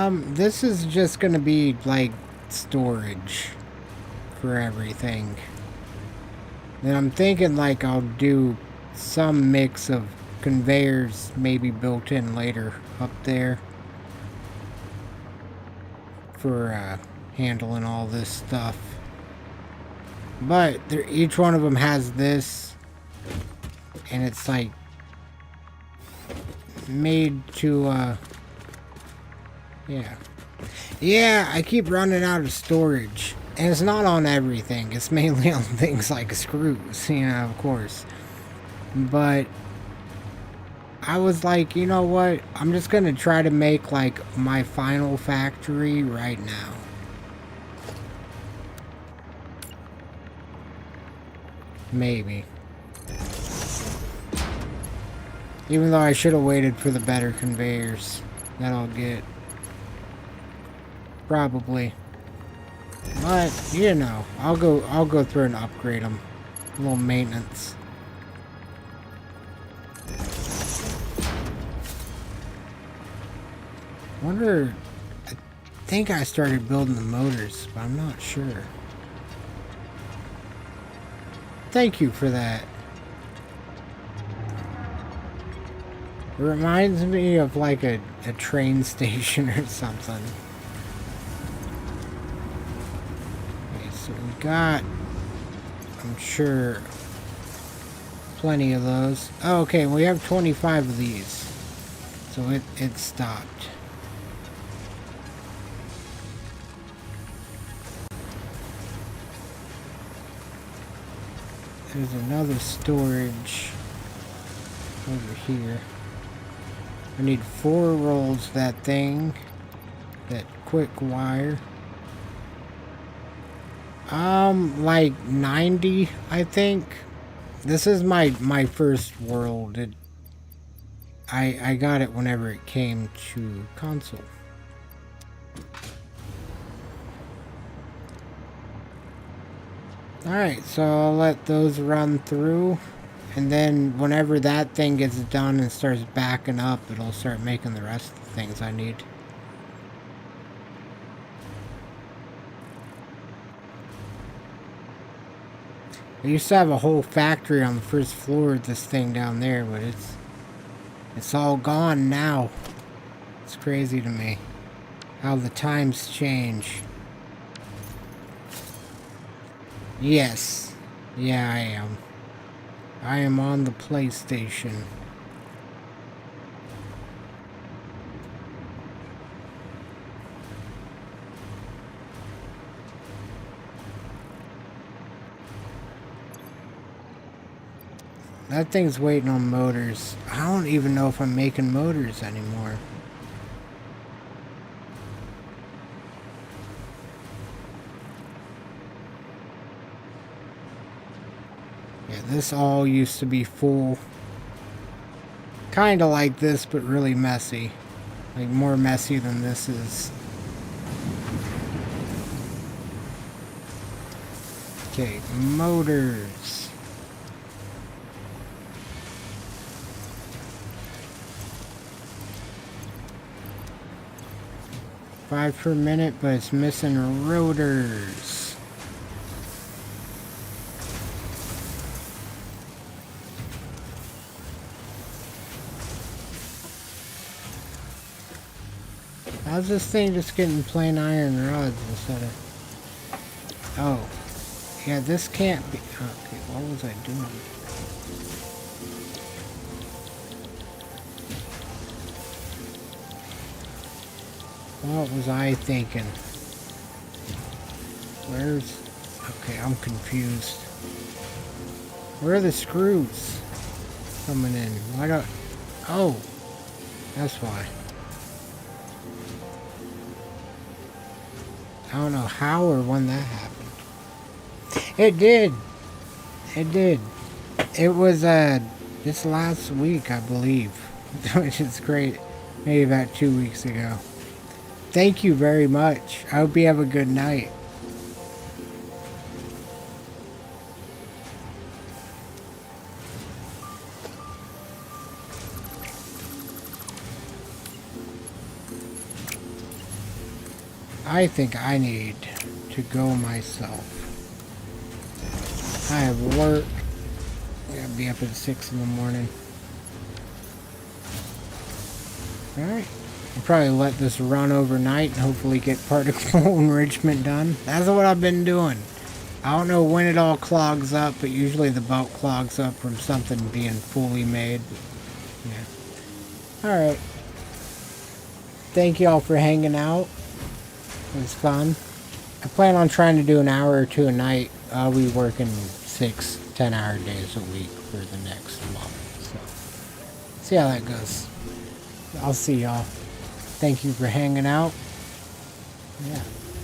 This is just gonna be like storage for everything. And I'm thinking like I'll do some mix of conveyors maybe built in later up there for handling all this stuff. But each one of them has this, and it's like made to yeah, I keep running out of storage. And it's not on everything. It's mainly on things like screws, you know, of course. But I was like, you know what? I'm just gonna try to make like my final factory right now. Maybe. Even though I should have waited for the better conveyors that I'll get. Probably. But, you know, I'll go through and upgrade them. A little maintenance. Wonder, I think I started building the motors, but I'm not sure. Thank you for that. It reminds me of like a train station or something. So we got, I'm sure, plenty of those. Oh, okay, we have 25 of these. So it stopped. There's another storage over here. I need 4 rolls of that thing. That quick wire. Like 90, I think. This is my first world. I got it whenever it came to console. Alright, so I'll let those run through. And then whenever that thing gets done and starts backing up, it'll start making the rest of the things I need. I used to have a whole factory on the first floor of this thing down there, but it's all gone now. It's crazy to me how the times change. Yes. Yeah, I am. I am on the PlayStation. That thing's waiting on motors. I don't even know if I'm making motors anymore. Yeah, this all used to be full. Kinda like this, but really messy. Like, more messy than this is. Okay, motors. 5 per minute, but it's missing rotors. How's this thing just getting plain iron rods instead of... Oh. Yeah, this can't be... Okay, what was I doing? What was I thinking? Where's... Okay, I'm confused. Where are the screws coming in? Why don't... Oh! That's why. I don't know how or when that happened. It did! It did. It was, this last week, I believe. Which is great. Maybe about 2 weeks ago. Thank you very much. I hope you have a good night. I think I need to go myself. I have work. I gotta be up at 6 in the morning. Alright. I'll probably let this run overnight and hopefully get particle enrichment done. That's what I've been doing. I don't know when it all clogs up, but usually the belt clogs up from something being fully made. Yeah. Alright. Thank you all for hanging out. It was fun. I plan on trying to do an hour or two a night. I'll be working 6 10-hour days a week for the next month. So, see how that goes. I'll see y'all. Thank you for hanging out. Yeah.